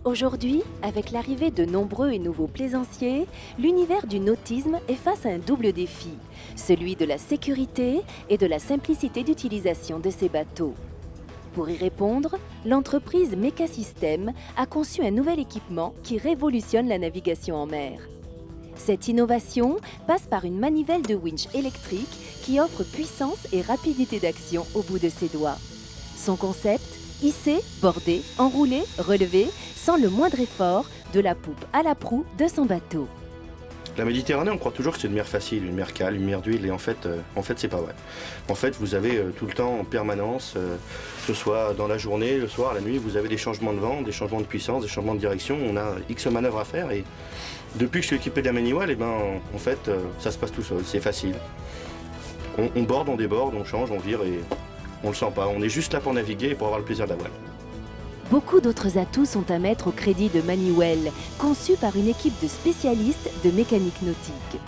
Aujourd'hui, avec l'arrivée de nombreux et nouveaux plaisanciers, l'univers du nautisme est face à un double défi, celui de la sécurité et de la simplicité d'utilisation de ces bateaux. Pour y répondre, l'entreprise Mecasystem a conçu un nouvel équipement qui révolutionne la navigation en mer. Cette innovation passe par une manivelle de winch électrique qui offre puissance et rapidité d'action au bout de ses doigts. Son concept, hisser, border, enrouler, relever, sans le moindre effort, de la poupe à la proue de son bateau. La Méditerranée, on croit toujours que c'est une mer facile, une mer calme, une mer d'huile, et en fait c'est pas vrai. En fait, vous avez tout le temps en permanence, que ce soit dans la journée, le soir, la nuit, vous avez des changements de vent, des changements de puissance, des changements de direction. On a X manœuvres à faire et depuis que je suis équipé de la Maniwell, en fait, ça se passe tout seul, c'est facile. On borde, on déborde, on change, on vire et on le sent pas. On est juste là pour naviguer et pour avoir le plaisir de la voile. Beaucoup d'autres atouts sont à mettre au crédit de Maniwell, conçu par une équipe de spécialistes de mécanique nautique.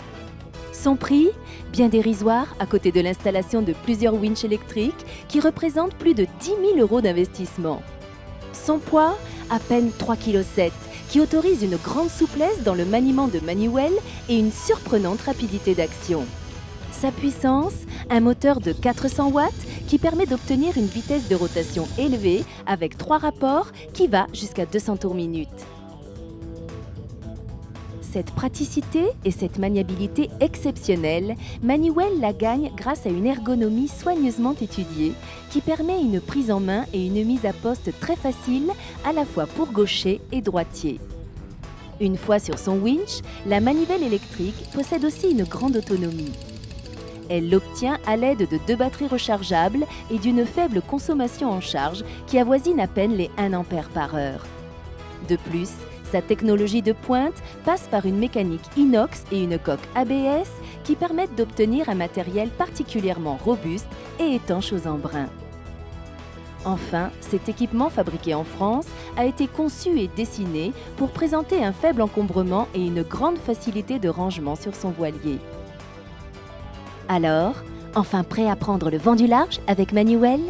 Son prix, bien dérisoire à côté de l'installation de plusieurs winches électriques qui représentent plus de 10 000 € d'investissement. Son poids, à peine 3,7 kg, qui autorise une grande souplesse dans le maniement de Maniwell et une surprenante rapidité d'action. Sa puissance, un moteur de 400 watts qui permet d'obtenir une vitesse de rotation élevée avec 3 rapports qui va jusqu'à 200 tours minute. Cette praticité et cette maniabilité exceptionnelle, Maniwell la gagne grâce à une ergonomie soigneusement étudiée qui permet une prise en main et une mise à poste très facile à la fois pour gaucher et droitier. Une fois sur son winch, la manivelle électrique possède aussi une grande autonomie. Elle l'obtient à l'aide de 2 batteries rechargeables et d'une faible consommation en charge qui avoisine à peine les 1 ampère par heure. De plus, sa technologie de pointe passe par une mécanique inox et une coque ABS qui permettent d'obtenir un matériel particulièrement robuste et étanche aux embruns. Enfin, cet équipement fabriqué en France a été conçu et dessiné pour présenter un faible encombrement et une grande facilité de rangement sur son voilier. Alors, enfin prêt à prendre le vent du large avec Maniwell ?